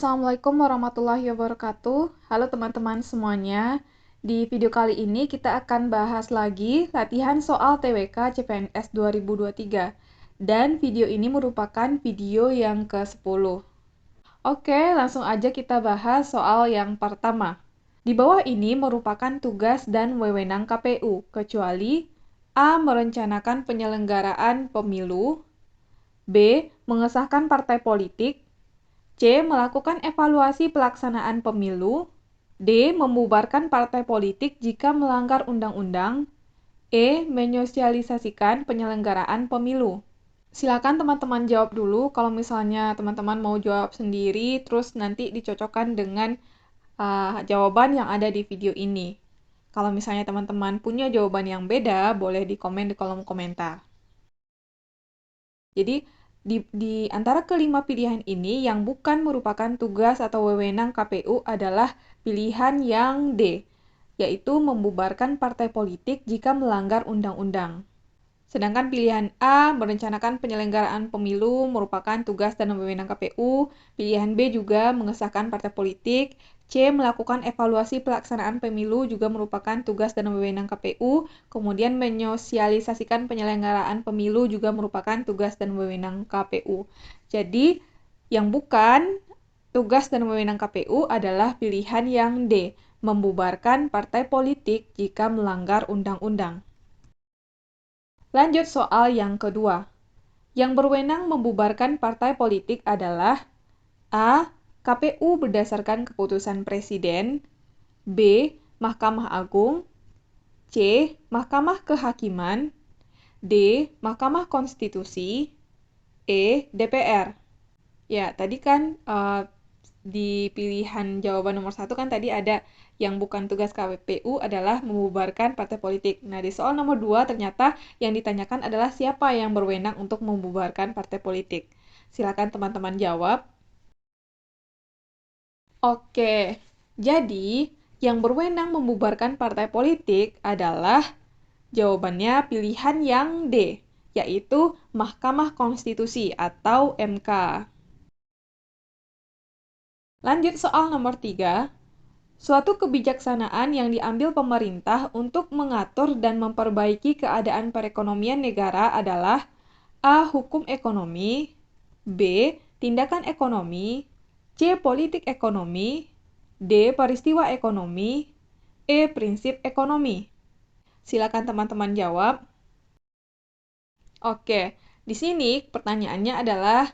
Assalamualaikum warahmatullahi wabarakatuh. Halo teman-teman semuanya. Di video kali ini kita akan bahas lagi latihan soal TWK CPNS 2023. Dan video ini merupakan video yang ke-10. Oke, langsung aja kita bahas soal yang pertama. Di bawah ini merupakan tugas dan wewenang KPU, kecuali A. Merencanakan penyelenggaraan pemilu, B. Mengesahkan partai politik, C. Melakukan evaluasi pelaksanaan pemilu. D. Membubarkan partai politik jika melanggar undang-undang. E. Menyosialisasikan penyelenggaraan pemilu. Silakan teman-teman jawab dulu kalau misalnya teman-teman mau jawab sendiri, terus nanti dicocokkan dengan jawaban yang ada di video ini. Kalau misalnya teman-teman punya jawaban yang beda, boleh di komen di kolom komentar. Jadi, di antara kelima pilihan ini, yang bukan merupakan tugas atau wewenang KPU adalah pilihan yang D, yaitu membubarkan partai politik jika melanggar undang-undang. Sedangkan pilihan A, merencanakan penyelenggaraan pemilu, merupakan tugas dan wewenang KPU. Pilihan B juga mengesahkan partai politik. C, melakukan evaluasi pelaksanaan pemilu juga merupakan tugas dan wewenang KPU. Kemudian menyosialisasikan penyelenggaraan pemilu juga merupakan tugas dan wewenang KPU. Jadi, yang bukan tugas dan wewenang KPU adalah pilihan yang D, membubarkan partai politik jika melanggar undang-undang. Lanjut soal yang kedua. Yang berwenang membubarkan partai politik adalah A. KPU berdasarkan keputusan Presiden, B. Mahkamah Agung, C. Mahkamah Kehakiman, D. Mahkamah Konstitusi, E. DPR. Ya, tadi kan di pilihan jawaban nomor 1 kan tadi ada yang bukan tugas KPU adalah membubarkan partai politik. Nah, di soal nomor 2 ternyata yang ditanyakan adalah siapa yang berwenang untuk membubarkan partai politik. Silakan teman-teman jawab. Oke, jadi yang berwenang membubarkan partai politik adalah jawabannya pilihan yang D, yaitu Mahkamah Konstitusi atau MK. Lanjut soal nomor 3. Suatu kebijaksanaan yang diambil pemerintah untuk mengatur dan memperbaiki keadaan perekonomian negara adalah A. Hukum ekonomi, B. Tindakan ekonomi, C. Politik ekonomi, D. Peristiwa ekonomi, E. Prinsip ekonomi. Silakan teman-teman jawab. Oke, di sini pertanyaannya adalah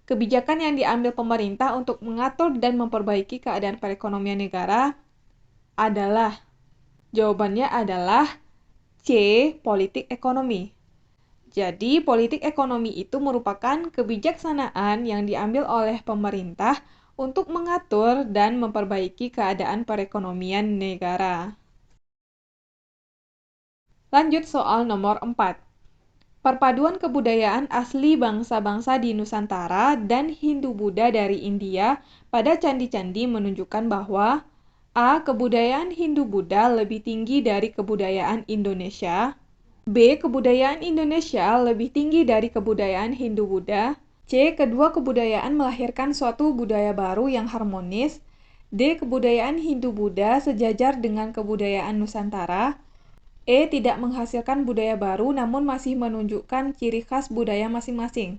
kebijakan yang diambil pemerintah untuk mengatur dan memperbaiki keadaan perekonomian negara adalah, jawabannya adalah C. Politik ekonomi. Jadi, politik ekonomi itu merupakan kebijaksanaan yang diambil oleh pemerintah untuk mengatur dan memperbaiki keadaan perekonomian negara. Lanjut soal nomor 4. Perpaduan kebudayaan asli bangsa-bangsa di Nusantara dan Hindu-Buddha dari India pada candi-candi menunjukkan bahwa A. Kebudayaan Hindu-Buddha lebih tinggi dari kebudayaan Indonesia, B. Kebudayaan Indonesia lebih tinggi dari kebudayaan Hindu-Buddha, C. Kedua kebudayaan melahirkan suatu budaya baru yang harmonis, D. Kebudayaan Hindu-Buddha sejajar dengan kebudayaan Nusantara, E. Tidak menghasilkan budaya baru namun masih menunjukkan ciri khas budaya masing-masing.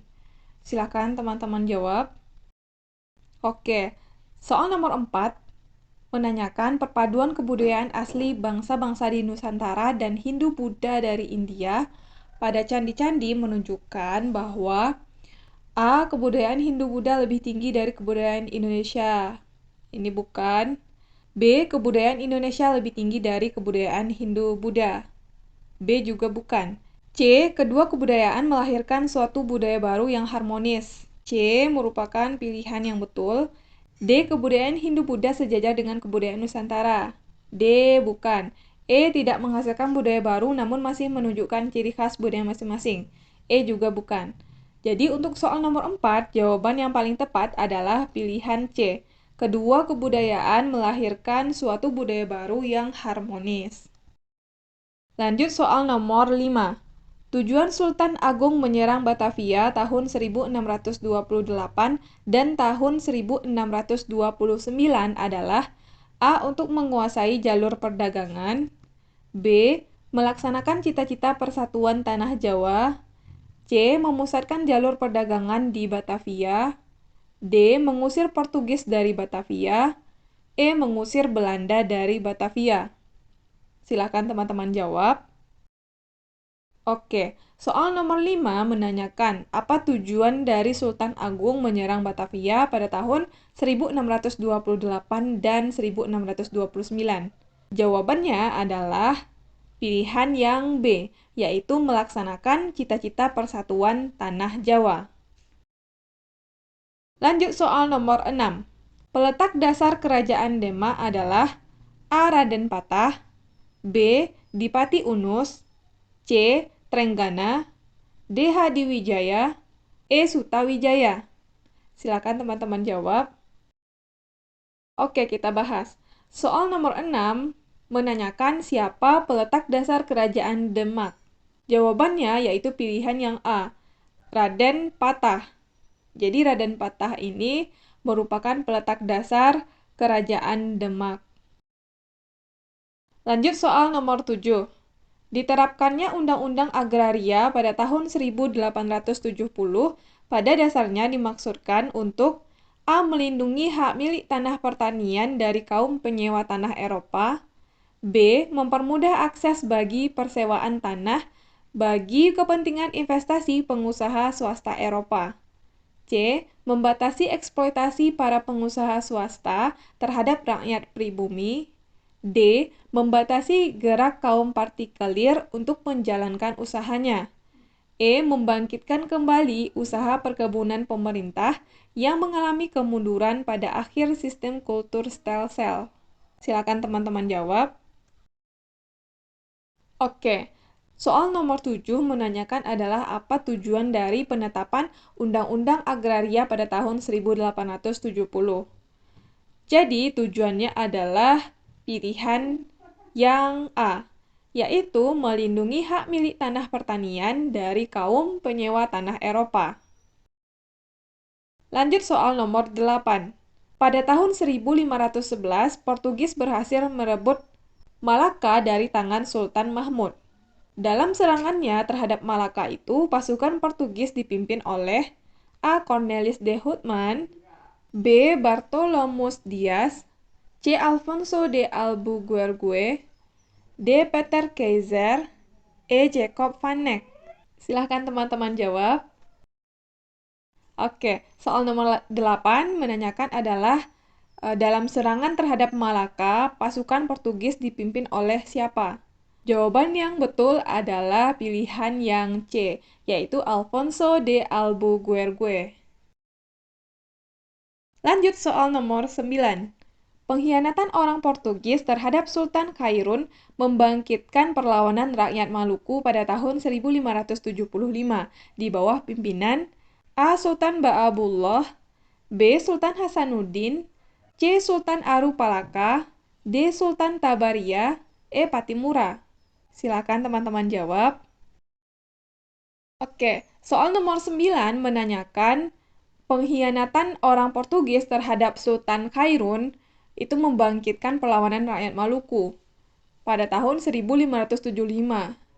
Silakan teman-teman jawab. Oke, soal nomor 4 menanyakan perpaduan kebudayaan asli bangsa-bangsa di Nusantara dan Hindu-Buddha dari India pada candi-candi menunjukkan bahwa A. Kebudayaan Hindu-Buddha lebih tinggi dari kebudayaan Indonesia. Ini bukan. B. Kebudayaan Indonesia lebih tinggi dari kebudayaan Hindu-Buddha. B juga bukan. C. Kedua kebudayaan melahirkan suatu budaya baru yang harmonis. C. Merupakan pilihan yang betul. D. Kebudayaan Hindu-Buddha sejajar dengan kebudayaan Nusantara. D. Bukan. E. Tidak menghasilkan budaya baru namun masih menunjukkan ciri khas budaya masing-masing. E juga bukan. Jadi untuk soal nomor 4, jawaban yang paling tepat adalah pilihan C. Kedua kebudayaan melahirkan suatu budaya baru yang harmonis. Lanjut soal nomor 5. Tujuan Sultan Agung menyerang Batavia tahun 1628 dan tahun 1629 adalah A. Untuk menguasai jalur perdagangan, B. Melaksanakan cita-cita persatuan tanah Jawa, C. Memusatkan jalur perdagangan di Batavia, D. Mengusir Portugis dari Batavia, E. Mengusir Belanda dari Batavia. Silakan teman-teman jawab. Oke, soal nomor 5 menanyakan apa tujuan dari Sultan Agung menyerang Batavia pada tahun 1628 dan 1629. Jawabannya adalah pilihan yang B, yaitu melaksanakan cita-cita persatuan tanah Jawa. Lanjut soal nomor 6. Peletak dasar kerajaan Demak adalah A. Raden Patah, B. Dipati Unus, C. Trenggana, D. Hadiwijaya, E. Sutawijaya. Silakan teman-teman jawab. Oke, kita bahas. Soal nomor 6 menanyakan siapa peletak dasar kerajaan Demak. Jawabannya yaitu pilihan yang A, Raden Patah. Jadi Raden Patah ini merupakan peletak dasar kerajaan Demak. Lanjut soal nomor 7. Diterapkannya Undang-Undang Agraria pada tahun 1870 pada dasarnya dimaksudkan untuk A. Melindungi hak milik tanah pertanian dari kaum penyewa tanah Eropa, B. Mempermudah akses bagi persewaan tanah bagi kepentingan investasi pengusaha swasta Eropa, C. Membatasi eksploitasi para pengusaha swasta terhadap rakyat pribumi, D. Membatasi gerak kaum partikelir untuk menjalankan usahanya. E. Membangkitkan kembali usaha perkebunan pemerintah yang mengalami kemunduran pada akhir sistem kultur stelsel. Silakan teman-teman jawab. Oke, soal nomor 7 menanyakan adalah apa tujuan dari penetapan Undang-Undang Agraria pada tahun 1870. Jadi, tujuannya adalah pilihan yang A, yaitu melindungi hak milik tanah pertanian dari kaum penyewa tanah Eropa. Lanjut soal nomor 8. Pada tahun 1511, Portugis berhasil merebut Malaka dari tangan Sultan Mahmud. Dalam serangannya terhadap Malaka itu, pasukan Portugis dipimpin oleh A. Cornelis de Houtman, B. Bartolomeus Dias, C. Alfonso de Albuquerque, D. Peter Keizer, E. Jacob van Neck. Silahkan teman-teman jawab. Oke, soal nomor 8 menanyakan adalah dalam serangan terhadap Malaka, pasukan Portugis dipimpin oleh siapa? Jawaban yang betul adalah pilihan yang C, yaitu Alfonso de Albuquerque. Lanjut soal nomor 9. Pengkhianatan orang Portugis terhadap Sultan Khairun membangkitkan perlawanan rakyat Maluku pada tahun 1575 di bawah pimpinan A. Sultan Ba'abullah, B. Sultan Hasanuddin, C. Sultan Aru Palaka, D. Sultan Tabaria, E. Patimura. Silakan teman-teman jawab. Oke, soal nomor 9 menanyakan pengkhianatan orang Portugis terhadap Sultan Khairun itu membangkitkan perlawanan rakyat Maluku pada tahun 1575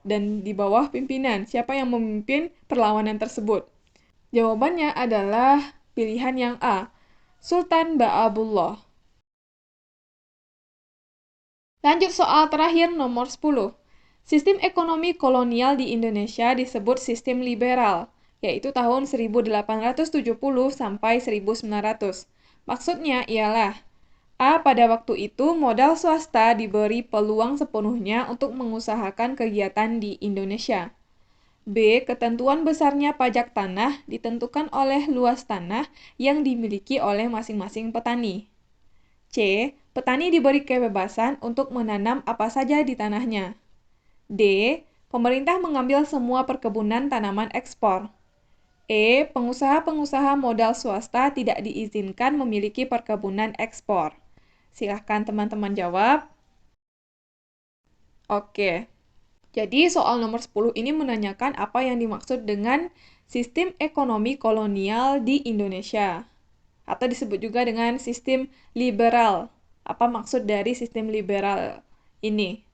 dan di bawah pimpinan siapa yang memimpin perlawanan tersebut? Jawabannya adalah pilihan yang A, Sultan Ba'abullah. Lanjut soal terakhir nomor 10. Sistem ekonomi kolonial di Indonesia disebut sistem liberal, yaitu tahun 1870 sampai 1900. Maksudnya ialah A. Pada waktu itu, modal swasta diberi peluang sepenuhnya untuk mengusahakan kegiatan di Indonesia. B. Ketentuan besarnya pajak tanah ditentukan oleh luas tanah yang dimiliki oleh masing-masing petani. C. Petani diberi kebebasan untuk menanam apa saja di tanahnya. D. Pemerintah mengambil semua perkebunan tanaman ekspor. E. Pengusaha-pengusaha modal swasta tidak diizinkan memiliki perkebunan ekspor. Silahkan teman-teman jawab. Oke. Jadi soal nomor 10 ini menanyakan apa yang dimaksud dengan sistem ekonomi kolonial di Indonesia. Atau disebut juga dengan sistem liberal. Apa maksud dari sistem liberal ini?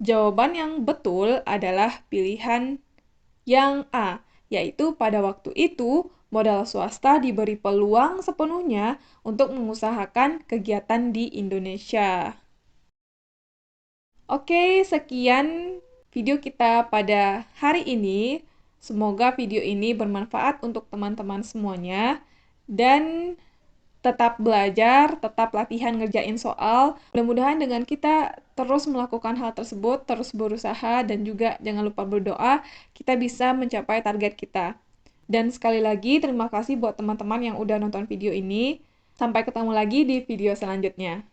Jawaban yang betul adalah pilihan yang A, yaitu pada waktu itu modal swasta diberi peluang sepenuhnya untuk mengusahakan kegiatan di Indonesia. Oke, sekian video kita pada hari ini. Semoga video ini bermanfaat untuk teman-teman semuanya. Dan tetap belajar, tetap latihan ngerjain soal. Mudah-mudahan dengan kita terus melakukan hal tersebut, terus berusaha, dan juga jangan lupa berdoa, kita bisa mencapai target kita. Dan sekali lagi, terima kasih buat teman-teman yang udah nonton video ini. Sampai ketemu lagi di video selanjutnya.